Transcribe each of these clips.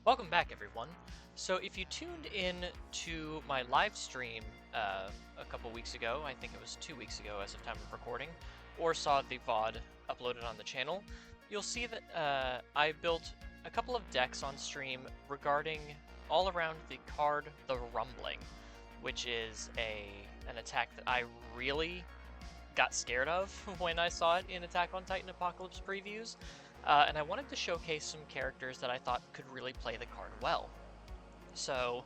Welcome back, everyone. So, if you tuned in to my live stream a couple weeks ago, I think it was 2 weeks ago as of time of recording, or saw the VOD uploaded on the channel, you'll see that I built a couple of decks on stream regarding all around the card the Rumbling, which is an attack that I really got scared of when I saw it in Attack on Titan Apocalypse previews. And I wanted to showcase some characters that I thought could really play the card well. So,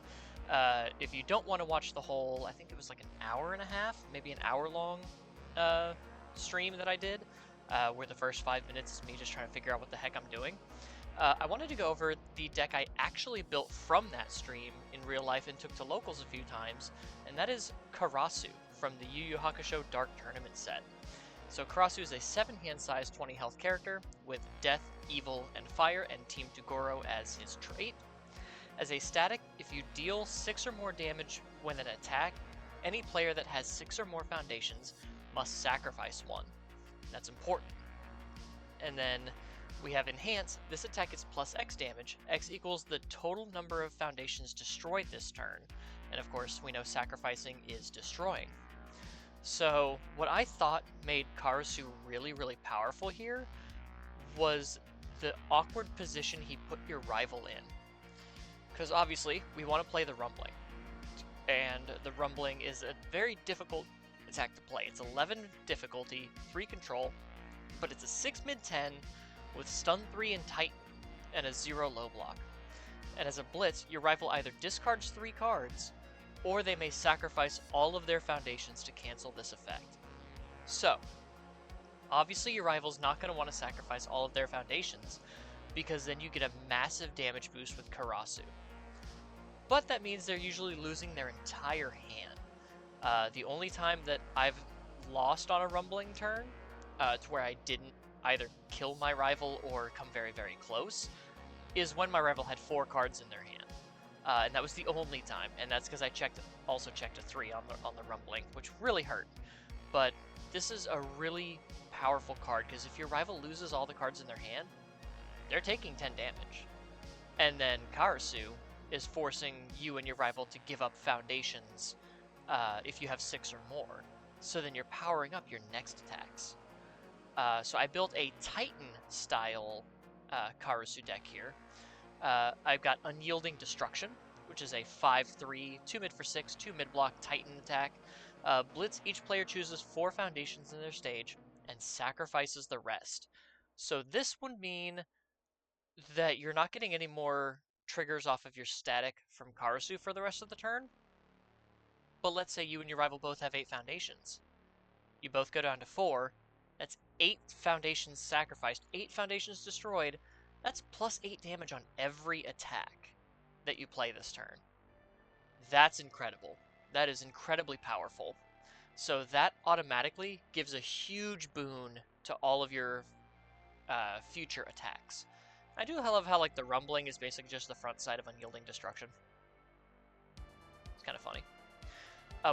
if you don't want to watch the whole, I think it was like an hour and a half, maybe an hour long stream that I did, where the first 5 minutes is me just trying to figure out what the heck I'm doing. I wanted to go over the deck I actually built from that stream in real life and took to locals a few times, and that is Karasu from the Yu Yu Hakusho Dark Tournament set. So Karasu is a 7-hand size 20 health character with Death, Evil, and Fire, and Team Toguro as his trait. As a static, if you deal 6 or more damage when an attack, any player that has 6 or more foundations must sacrifice 1. That's important. And then we have Enhance. This attack is plus X damage. X equals the total number of foundations destroyed this turn. And of course, we know sacrificing is destroying. So what I thought made Karasu really, really powerful here was the awkward position he put your rival in. Because obviously, we want to play the Rumbling. And the Rumbling is a very difficult attack to play. It's 11 difficulty, 3 control, but it's a 6 mid 10 with stun 3 and Titan, and a 0 low block. And as a blitz, your rival either discards 3 cards, or they may sacrifice all of their foundations to cancel this effect. So, obviously your rival's not going to want to sacrifice all of their foundations, because then you get a massive damage boost with Karasu. But that means they're usually losing their entire hand. The only time that I've lost on a Rumbling turn, to where I didn't either kill my rival or come very, very close, is when my rival had 4 cards in their hand. And that was the only time, and that's because I also checked a 3 on the Rumbling, which really hurt. But this is a really powerful card, because if your rival loses all the cards in their hand, they're taking 10 damage. And then Karasu is forcing you and your rival to give up foundations if you have 6 or more. So then you're powering up your next attacks. So I built a Titan-style Karasu deck here. I've got Unyielding Destruction, which is a 5/3, 2 mid for 6, 2 mid block Titan attack. Blitz, each player chooses 4 foundations in their stage and sacrifices the rest. So this would mean that you're not getting any more triggers off of your static from Karasu for the rest of the turn. But let's say you and your rival both have 8 foundations. You both go down to 4. That's 8 foundations sacrificed, 8 foundations destroyed. That's plus 8 damage on every attack that you play this turn. That's incredible. That is incredibly powerful. So that automatically gives a huge boon to all of your future attacks. I do love how like the Rumbling is basically just the front side of Unyielding Destruction. It's kind of funny.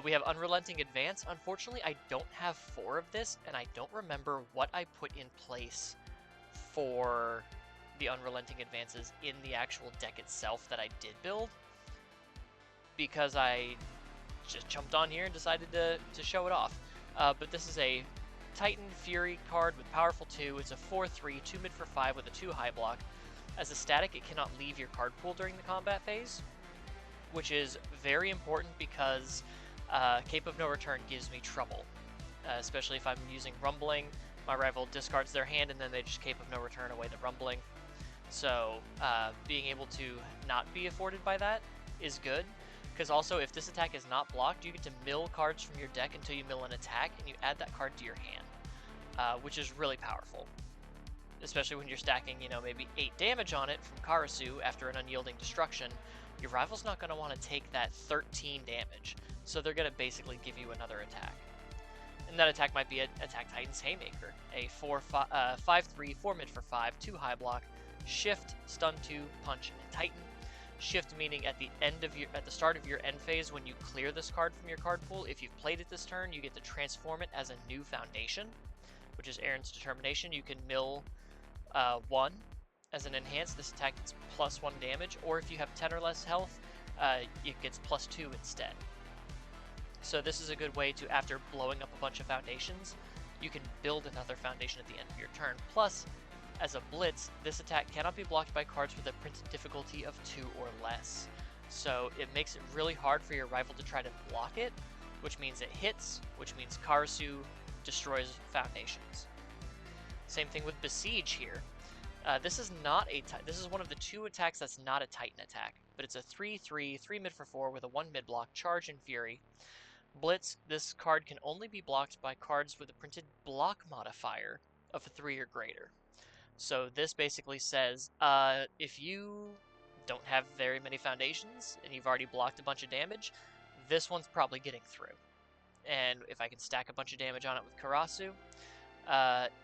We have Unrelenting Advance. Unfortunately, I don't have 4 of this, and I don't remember what I put in place for the Unrelenting Advances in the actual deck itself that I did build, because I just jumped on here and decided to show it off. But this is a Titan Fury card with Powerful 2. It's a 4/3, 2 mid for 5 with a 2 high block. As a static, it cannot leave your card pool during the combat phase, which is very important because Cape of No Return gives me trouble, especially if I'm using Rumbling. My rival discards their hand and then they just Cape of No Return away the Rumbling. So being able to not be afforded by that is good, because also if this attack is not blocked, you get to mill cards from your deck until you mill an attack, and you add that card to your hand, which is really powerful. Especially when you're stacking, maybe 8 damage on it from Karasu after an Unyielding Destruction, your rival's not going to want to take that 13 damage, so they're going to basically give you another attack. And that attack might be Attack Titan's Haymaker, a 5/3, 4 mid for 5, 2 high block, Shift, Stun 2, Punch, and Titan. Shift meaning at the start of your end phase, when you clear this card from your card pool, if you've played it this turn, you get to transform it as a new foundation, which is Aaron's Determination. You can mill 1 As an enhanced, this attack gets +1 damage, or if you have 10 or less health, it gets +2 instead. So this is a good way to, after blowing up a bunch of foundations, you can build another foundation at the end of your turn. Plus, as a blitz, this attack cannot be blocked by cards with a printed difficulty of 2 or less. So it makes it really hard for your rival to try to block it, which means it hits, which means Karasu destroys foundations. Same thing with Besiege here. This is not a this is one of the 2 attacks that's not a Titan attack, but it's a 3/3, 3 mid for 4 with a 1 mid block, charge, and fury. Blitz, this card can only be blocked by cards with a printed block modifier of 3 or greater. So this basically says, if you don't have very many foundations and you've already blocked a bunch of damage, this one's probably getting through. And if I can stack a bunch of damage on it with Karasu,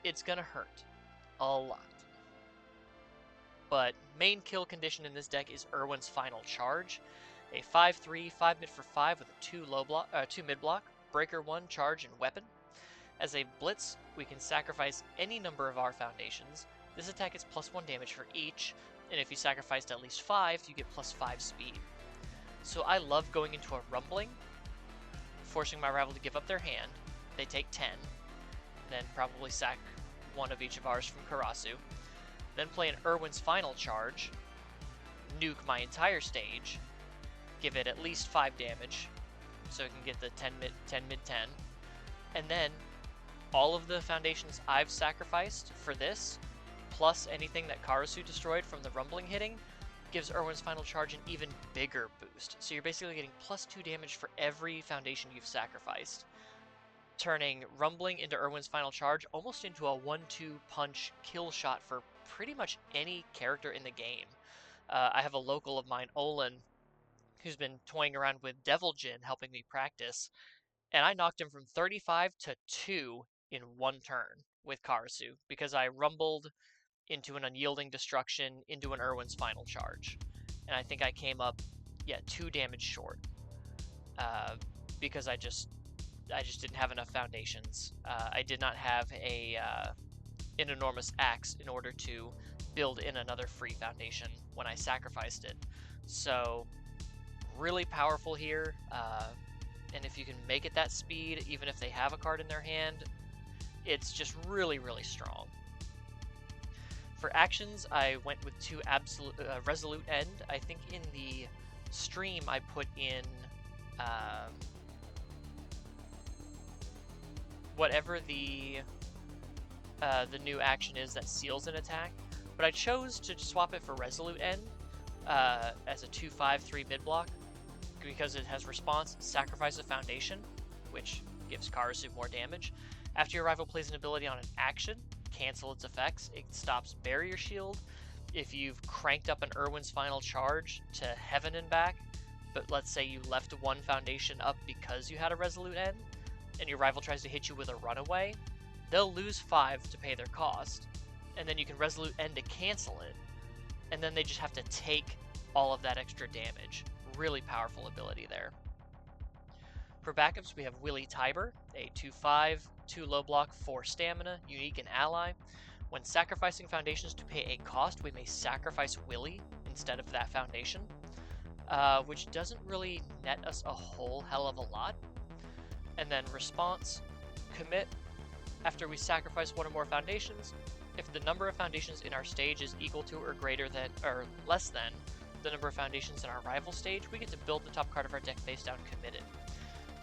it's gonna hurt a lot. But main kill condition in this deck is Irwin's Final Charge, a 5/3, 5 mid for 5 with a 2 mid block, breaker 1, charge, and weapon. As a blitz, we can sacrifice any number of our foundations. This attack is +1 damage for each, and if you sacrificed at least 5, you get +5 speed. So I love going into a rumbling, forcing my rival to give up their hand. They take 10, then probably sack 1 of each of ours from Karasu. Then play an Irwin's Final Charge, nuke my entire stage, give it at least 5 damage, so it can get the 10 mid 10, and then all of the foundations I've sacrificed for this, plus anything that Karasu destroyed from the rumbling hitting, gives Irwin's Final Charge an even bigger boost. So you're basically getting +2 damage for every foundation you've sacrificed, turning rumbling into Irwin's Final Charge almost into a 1-2 punch kill shot for pretty much any character in the game. I have a local of mine, Olin, who's been toying around with Devil Jin, helping me practice, and I knocked him from 35 to 2 in 1 turn with Karasu, because I rumbled into an Unyielding Destruction into an Irwin's Final Charge. And I think I came up, 2 damage short, because I just didn't have enough foundations. I did not have an enormous axe in order to build in another free foundation when I sacrificed it. So really powerful here, and if you can make it that speed, even if they have a card in their hand, it's just really, really strong. For actions, I went with 2 absolute Resolute End. I think in the stream I put in whatever the new action is that seals an attack, but I chose to swap it for Resolute End as a 2/5 3 mid block because it has response, sacrifice a foundation, which gives Karasu more damage. After your rival plays an ability on an action, cancel its effects. It stops Barrier Shield. If you've cranked up an Irwin's Final Charge to heaven and back, but let's say you left 1 foundation up because you had a Resolute End, and your rival tries to hit you with a runaway, they'll lose 5 to pay their cost, and then you can Resolute End to cancel it, and then they just have to take all of that extra damage. Really powerful ability there. For backups, we have Willie Tiber, a 2/5, 2 low block, 4 stamina, unique and ally. When sacrificing foundations to pay a cost, we may sacrifice Willie instead of that foundation, which doesn't really net us a whole hell of a lot. And then response, commit. After we sacrifice 1 or more foundations, if the number of foundations in our stage is equal to or greater than, or less than, the number of foundations in our rival stage, we get to build the top card of our deck face down committed.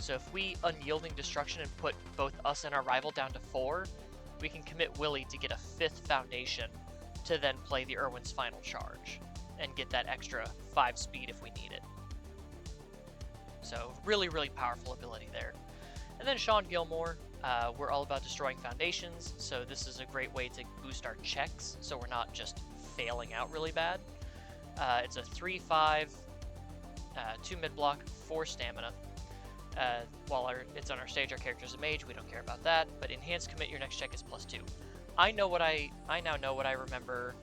So if we Unyielding Destruction and put both us and our rival down to 4, we can commit Willie to get a 5th foundation to then play the Irwin's Final Charge and get that extra 5 speed if we need it. So really, really powerful ability there. And then Sean Gilmore, we're all about destroying foundations, so this is a great way to boost our checks so we're not just failing out really bad. It's a 3/5, 2 mid block, 4 stamina. While it's on our stage, our character's a mage, we don't care about that, but enhanced commit, your next check is +2. I now know what I remember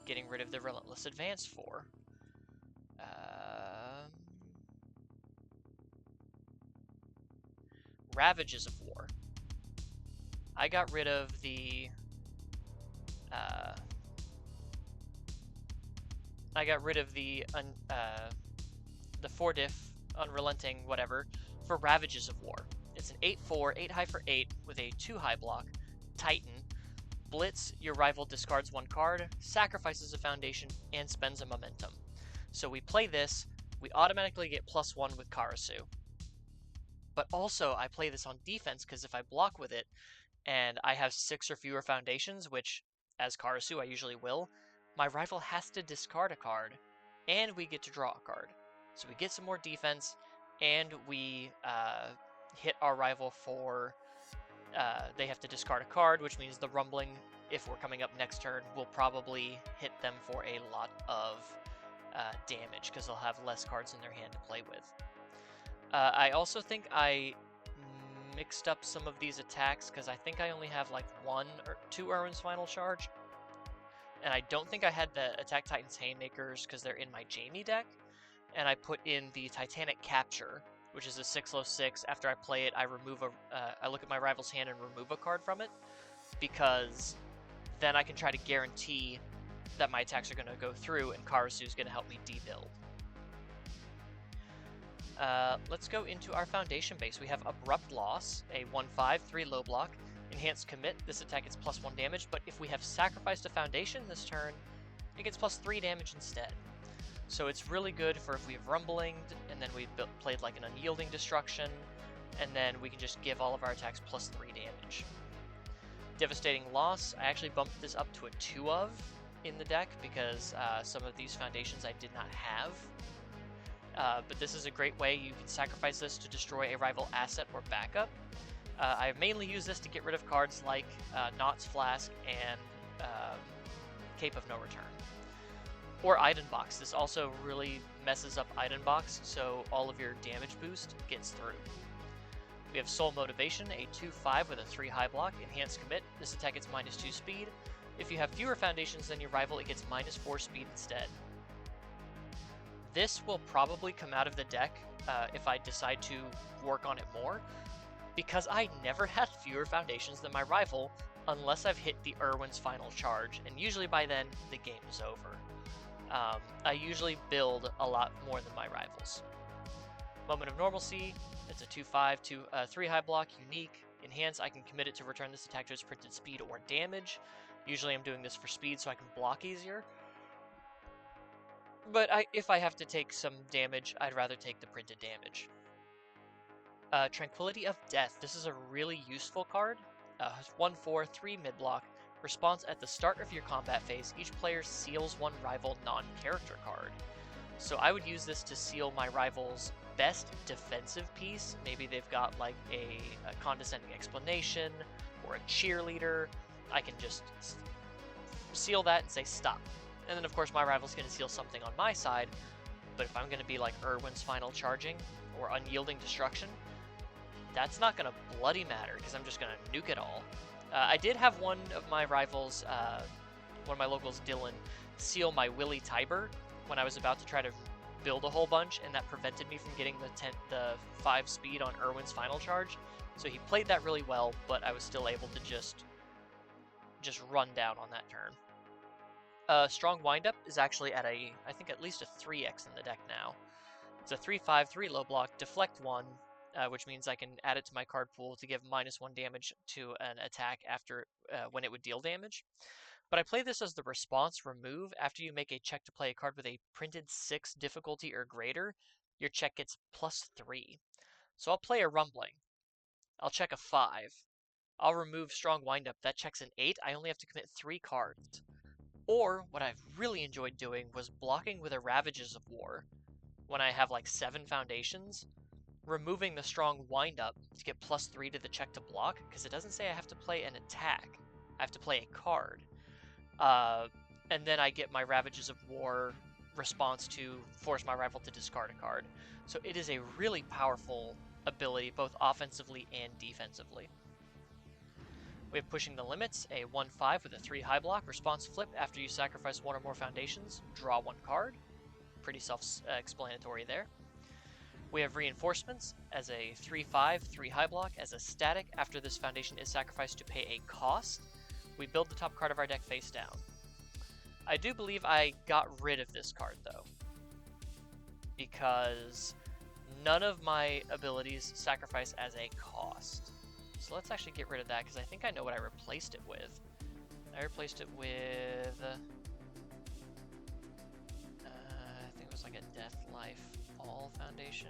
getting rid of the Relentless Advance for. Ravages of War. I got rid of the I got rid of the 4-diff, unrelenting, whatever, for Ravages of War. It's an 8/4, 8 high for 8 with a 2 high block, Titan. Blitz, your rival discards 1 card, sacrifices a foundation, and spends a momentum. So we play this, we automatically get +1 with Karasu. But also, I play this on defense because if I block with it, and I have 6 or fewer foundations, which, as Karasu, I usually will, my rival has to discard a card, and we get to draw a card. So we get some more defense, and we hit our rival for, they have to discard a card, which means the Rumbling, if we're coming up next turn, will probably hit them for a lot of damage, because they'll have less cards in their hand to play with. I also think I mixed up some of these attacks, because I think I only have like 1 or 2 Irwin's Final Charge, and I don't think I had the Attack Titan's Haymakers because they're in my Jamie deck, and I put in the Titanic Capture, which is a 6/6. After I play it, I look at my rival's hand and remove a card from it, because then I can try to guarantee that my attacks are going to go through, and Karasu is going to help me debuild. Let's go into our foundation base. We have Abrupt Loss, a 1/5, 3 low block. Enhanced Commit, this attack gets +1 damage, but if we have sacrificed a foundation this turn, it gets +3 damage instead. So it's really good for if we have Rumbling, and then we've played like an Unyielding Destruction, and then we can just give all of our attacks +3 damage. Devastating Loss, I actually bumped this up to a 2 of in the deck, because some of these foundations I did not have. But this is a great way. You can sacrifice this to destroy a rival asset or backup. I mainly use this to get rid of cards like Knott's Flask and Cape of No Return. Or Idenbox. This also really messes up Idenbox, so all of your damage boost gets through. We have Soul Motivation, a 2/5 with a 3 high block. Enhanced Commit, this attack gets -2 speed. If you have fewer foundations than your rival, it gets -4 speed instead. This will probably come out of the deck if I decide to work on it more, because I never had fewer foundations than my rival unless I've hit the Irwin's Final Charge, and usually by then the game is over. I usually build a lot more than my rivals. Moment of Normalcy, it's a 2/5, 3 high block, unique. Enhance, I can commit it to return this attack to its printed speed or damage. Usually I'm doing this for speed so I can block easier. But if I have to take some damage, I'd rather take the printed damage. Tranquility of Death. This is a really useful card. 1/4, 3 mid block. Response at the start of your combat phase, each player seals 1 rival non-character card. So I would use this to seal my rival's best defensive piece. Maybe they've got like a condescending explanation or a cheerleader. I can just seal that and say stop. And then of course my rival's going to seal something on my side, but if I'm going to be like Irwin's Final Charging or Unyielding Destruction, that's not going to bloody matter, because I'm just going to nuke it all. I did have one of my rivals, one of my locals, Dylan, seal my Willy Tiber when I was about to try to build a whole bunch, and that prevented me from getting the 5 speed on Irwin's Final Charge. So he played that really well, but I was still able to just run down on that turn. Strong Windup is actually at I think at least a 3x in the deck now. It's a 3/5, 3 low block, deflect 1, which means I can add it to my card pool to give -1 damage to an attack after when it would deal damage. But I play this as the response remove. After you make a check to play a card with a printed 6 difficulty or greater, your check gets +3. So I'll play a Rumbling. I'll check a 5. I'll remove Strong Windup. That checks an 8. I only have to commit 3 cards. Or, what I've really enjoyed doing was blocking with a Ravages of War. When I have like 7 foundations, removing the Strong Windup to get +3 to the check to block, because it doesn't say I have to play an attack. I have to play a card. And then I get my Ravages of War response to force my rival to discard a card. So it is a really powerful ability, both offensively and defensively. We have Pushing the Limits, a 1/5 with a 3 high block. Response flip, after you sacrifice 1 or more foundations, draw 1 card. Pretty self-explanatory there. We have Reinforcements as a 3/5, 3 high block. As a static, after this foundation is sacrificed to pay a cost, we build the top card of our deck face down. I do believe I got rid of this card, though, because none of my abilities sacrifice as a cost. So let's actually get rid of that, because I think I know what I replaced it with. I replaced it with... I think it was like a Death, Life, All Foundation.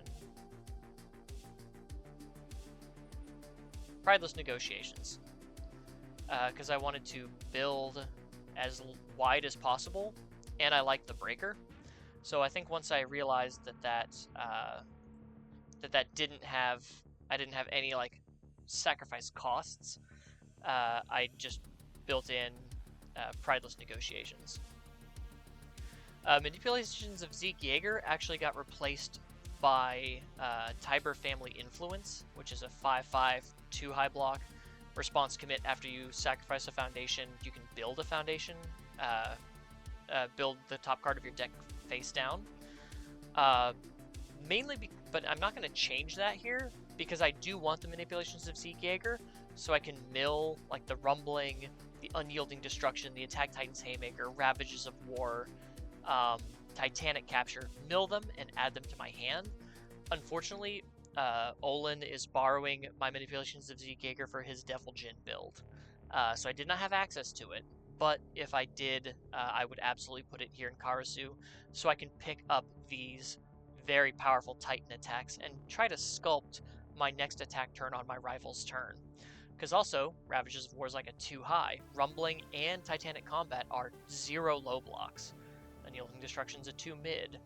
Prideless Negotiations. Because I wanted to build as wide as possible, and I like the breaker. So I think once I realized that didn't have any like sacrifice costs, I just built in Prideless Negotiations. Manipulations of Zeke Yeager actually got replaced by Tiber Family Influence, which is a 5/5 2-high block. Response commit after you sacrifice a foundation. You can build a foundation, build the top card of your deck face down. But I'm not going to change that here because I do want the Manipulations of Zeke Yeager, so I can mill like the Rumbling, the Unyielding Destruction, the Attack Titan's Haymaker, Ravages of War, Titanic Capture, mill them and add them to my hand. Unfortunately, Olin is borrowing my Manipulations of Zeke Yeager for his Devil Jin build, so I did not have access to it, but if I did, I would absolutely put it here in Karasu, so I can pick up these very powerful Titan attacks and try to sculpt my next attack turn on my rival's turn. Because also, Ravages of War is like a 2-high. Rumbling and Titanic Combat are 0 low blocks. Unyielding Destruction's a 2 mid.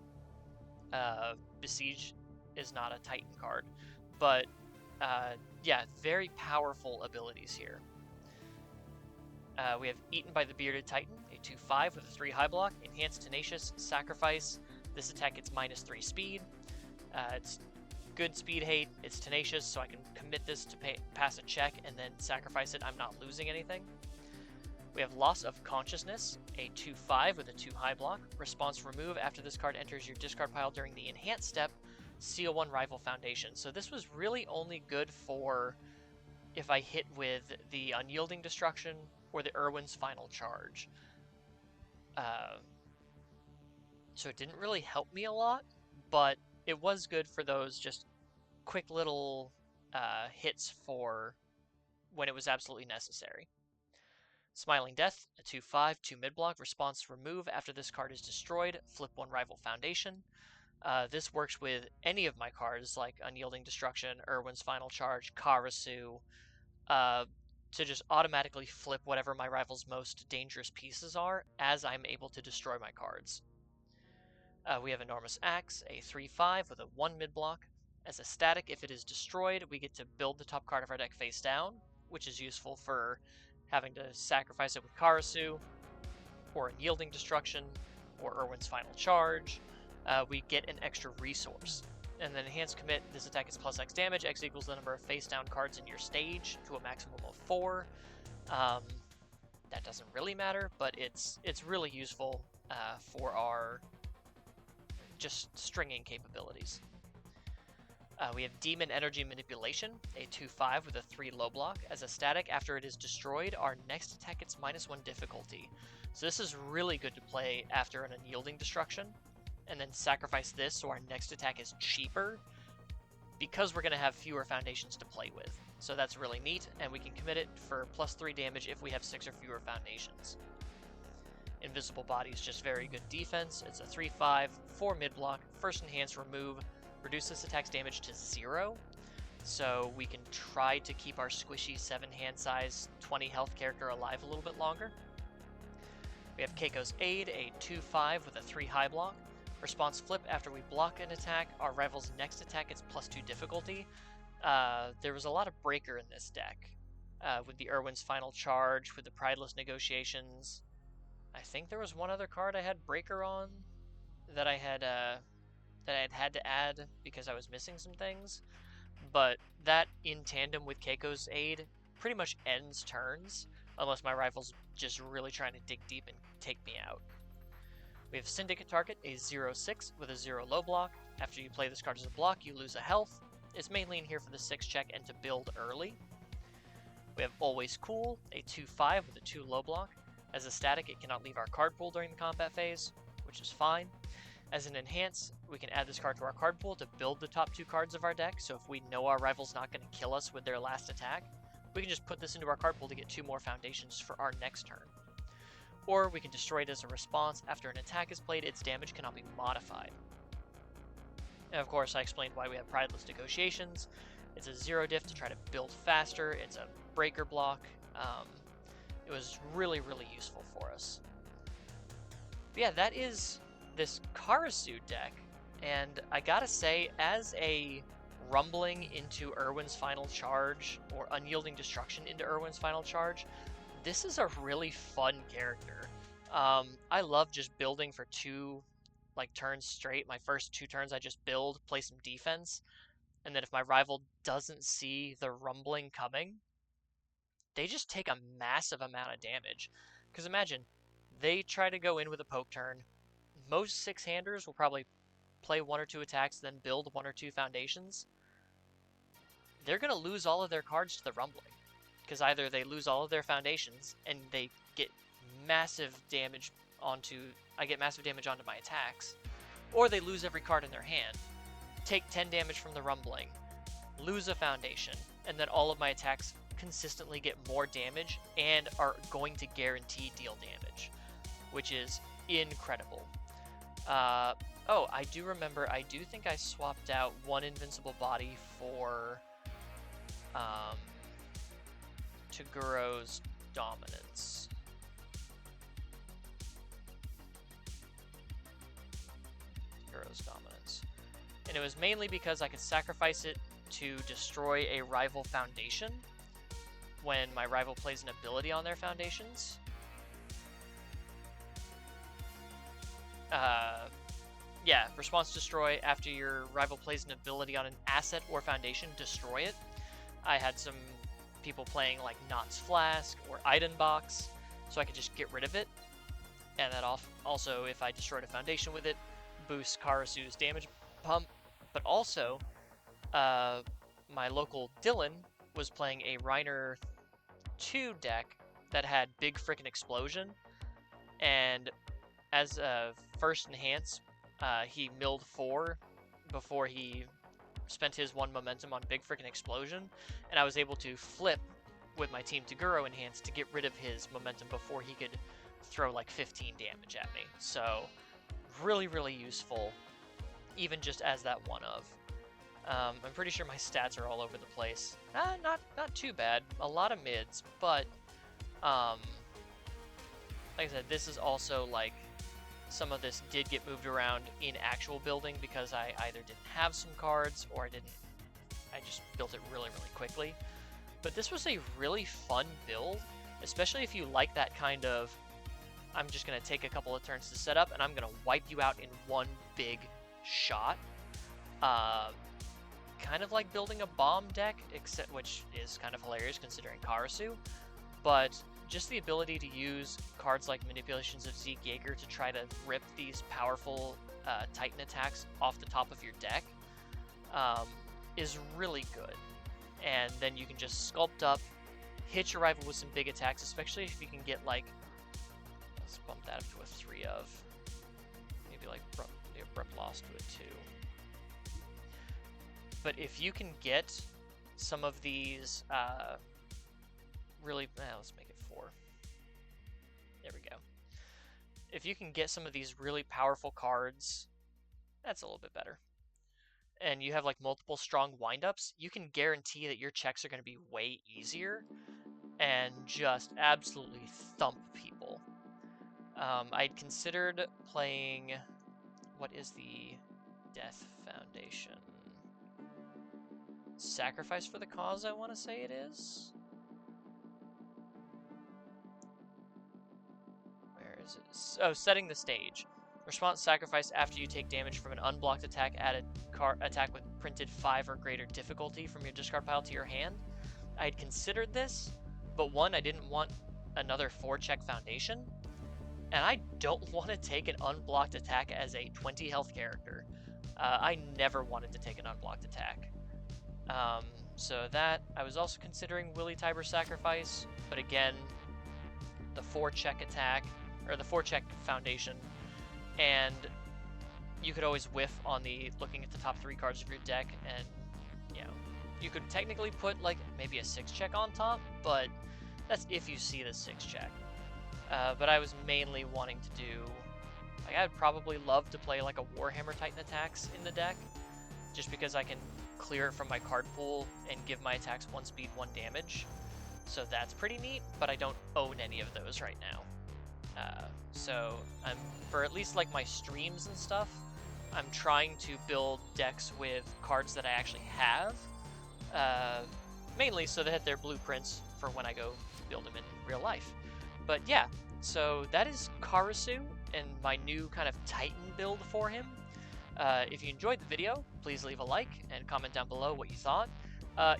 Besiege is not a Titan card. But, yeah, very powerful abilities here. We have Eaten by the Bearded Titan, a 2/5 with a 3 high block. Enhanced Tenacious, Sacrifice. This attack gets -3 speed. It's good speed hate. It's tenacious, so I can commit this to pass a check and then sacrifice it. I'm not losing anything. We have Loss of Consciousness, a 2/5 with a 2 high block. Response remove after this card enters your discard pile during the enhanced step. Seal 1 rival foundation. So this was really only good for if I hit with the Unyielding Destruction or the Irwin's Final Charge. So it didn't really help me a lot, but it was good for those just quick little hits for when it was absolutely necessary. Smiling Death, a 2/5, 2 mid-block. Response remove after this card is destroyed. Flip 1 rival foundation. This works with any of my cards like Unyielding Destruction, Irwin's Final Charge, Karasu, to just automatically flip whatever my rival's most dangerous pieces are as I'm able to destroy my cards. We have Enormous Axe, a 3/5 with a 1 mid-block. As a static, if it is destroyed, we get to build the top card of our deck face down, which is useful for having to sacrifice it with Karasu, or Unyielding Destruction, or Irwin's Final Charge. We get an extra resource. And then Enhanced Commit, this attack is +X damage. X equals the number of face-down cards in your stage to a maximum of 4. That doesn't really matter, but it's really useful for our just stringing capabilities. We have Demon Energy Manipulation, a 2/5 with a 3 low block. As a static, after it is destroyed, our next attack gets -1 difficulty. So this is really good to play after an Unyielding Destruction, and then sacrifice this so our next attack is cheaper, because we're going to have fewer foundations to play with. So that's really neat, and we can commit it for +3 damage if we have 6 or fewer foundations. Invisible Body is just very good defense. It's a 3/5, 4 mid-block, first enhance remove, reduce this attack's damage to 0. So we can try to keep our squishy 7 hand size, 20 health character alive a little bit longer. We have Keiko's Aid, a 2/5 with a 3 high block. Response flip after we block an attack, our rival's next attack gets +2 difficulty. There was a lot of breaker in this deck. With the Irwin's Final Charge, with the Prideless Negotiations. I think there was one other card I had breaker on that I had to add because I was missing some things. But that, in tandem with Keiko's Aid, pretty much ends turns, unless my rival's just really trying to dig deep and take me out. We have Syndicate Target, a 0/6 with a 0 low block. After you play this card as a block, you lose a health. It's mainly in here for the 6 check and to build early. We have Always Cool, a 2/5 with a 2 low block. As a static, it cannot leave our card pool during the combat phase, which is fine. As an enhance, we can add this card to our card pool to build the top 2 cards of our deck, so if we know our rival's not going to kill us with their last attack, we can just put this into our card pool to get 2 more foundations for our next turn. Or we can destroy it as a response. After an attack is played, its damage cannot be modified. And of course, I explained why we have Prideless Negotiations. It's a 0 diff to try to build faster. It's a breaker block. It was really, really useful for us. But yeah, that is this Karasu deck. And I gotta say, as a rumbling into Irwin's Final Charge, or unyielding destruction into Irwin's Final Charge, this is a really fun character. I love just building for 2 turns straight. My first 2 turns I just build, play some defense, and then if my rival doesn't see the rumbling coming, they just take a massive amount of damage. Because imagine, they try to go in with a poke turn. Most 6-handers will probably play 1 or 2 attacks, then build 1 or 2 foundations. They're going to lose all of their cards to the rumbling. Because either they lose all of their foundations, and they get massive damage I get massive damage onto my attacks, or they lose every card in their hand, take 10 damage from the rumbling, lose a foundation, and then all of my attacks consistently get more damage and are going to guarantee deal damage, which is incredible. Oh, I do remember, I do think I swapped out 1 invincible body for Taguro's dominance. And it was mainly because I could sacrifice it to destroy a rival foundation when my rival plays an ability on their foundations. Yeah, response destroy. After your rival plays an ability on an asset or foundation, destroy it. I had some people playing like Knott's Flask or Eidenbox, so I could just get rid of it. And that also, if I destroyed a foundation with it, boosts Karasu's damage pump. But also, my local Dylan was playing a Reiner 2 deck that had Big Frickin' Explosion, and as a first enhance, he milled 4 before he spent his 1 momentum on Big Frickin' Explosion, and I was able to flip with my Team Taguro enhance to get rid of his momentum before he could throw like 15 damage at me. So really, really useful, even just as that one of. I'm pretty sure my stats are all over the place. Not too bad. A lot of mids, but like I said, this is also like some of this did get moved around in actual building because I either didn't have some cards or I just built it really, really quickly. But this was a really fun build, especially if you like that kind of, I'm just going to take a couple of turns to set up and I'm going to wipe you out in one big shot. Kind of like building a bomb deck, which is kind of hilarious considering Karasu, but just the ability to use cards like Manipulations of Zeke Yeager to try to rip these powerful Titan attacks off the top of your deck is really good. And then you can just sculpt up, hit your rival with some big attacks, especially if you can get like, let's bump that up to a 3 of, maybe like Abrupt Loss to a 2. But if you can get some of these let's make it 4. There we go. If you can get some of these really powerful cards, that's a little bit better. And you have like multiple strong windups, you can guarantee that your checks are going to be way easier and just absolutely thump people. I'd considered playing, what is the Death Foundation? Sacrifice for the Cause, I want to say it is. Where is it? Oh, Setting the Stage. Response sacrifice after you take damage from an unblocked attack. Add a attack with printed 5 or greater difficulty from your discard pile to your hand. I had considered this, but one, I didn't want another 4-check foundation, and I don't want to take an unblocked attack as a 20 health character. I never wanted to take an unblocked attack. So that, I was also considering Willy Tiber Sacrifice, but again, the 4-check attack, or the 4-check foundation, and you could always whiff on the looking at the top 3 cards of your deck, and you know, you could technically put like maybe a 6-check on top, but that's if you see the 6-check. But I was mainly wanting to do, like, I'd probably love to play like a Warhammer Titan attacks in the deck, just because I can clear it from my card pool and give my attacks 1 speed, 1 damage. So that's pretty neat, but I don't own any of those right now. So I'm, for at least like my streams and stuff, I'm trying to build decks with cards that I actually have, mainly so that they're blueprints for when I go build them in real life. But yeah, so that is Karasu and my new kind of Titan build for him. If you enjoyed the video, please leave a like and comment down below what you thought.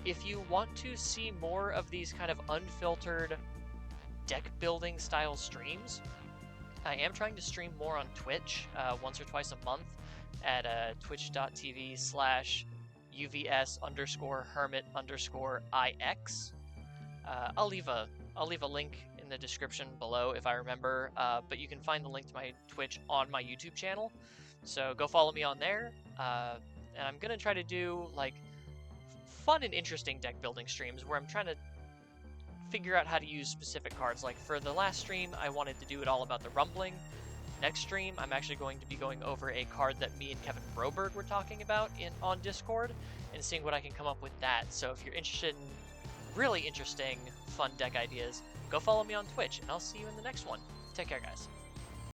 If you want to see more of these kind of unfiltered deck building style streams, I am trying to stream more on Twitch once or twice a month at twitch.tv/UVS_Hermit_IX. I'll leave a link in the description below if I remember, but you can find the link to my Twitch on my YouTube channel. So go follow me on there, and I'm gonna try to do like fun and interesting deck building streams where I'm trying to figure out how to use specific cards. Like for the last stream, I wanted to do it all about the rumbling. Next stream, I'm actually going to be going over a card that me and Kevin Broberg were talking about on Discord and seeing what I can come up with that. So if you're interested in really interesting, fun deck ideas, go follow me on Twitch, and I'll see you in the next one. Take care, guys.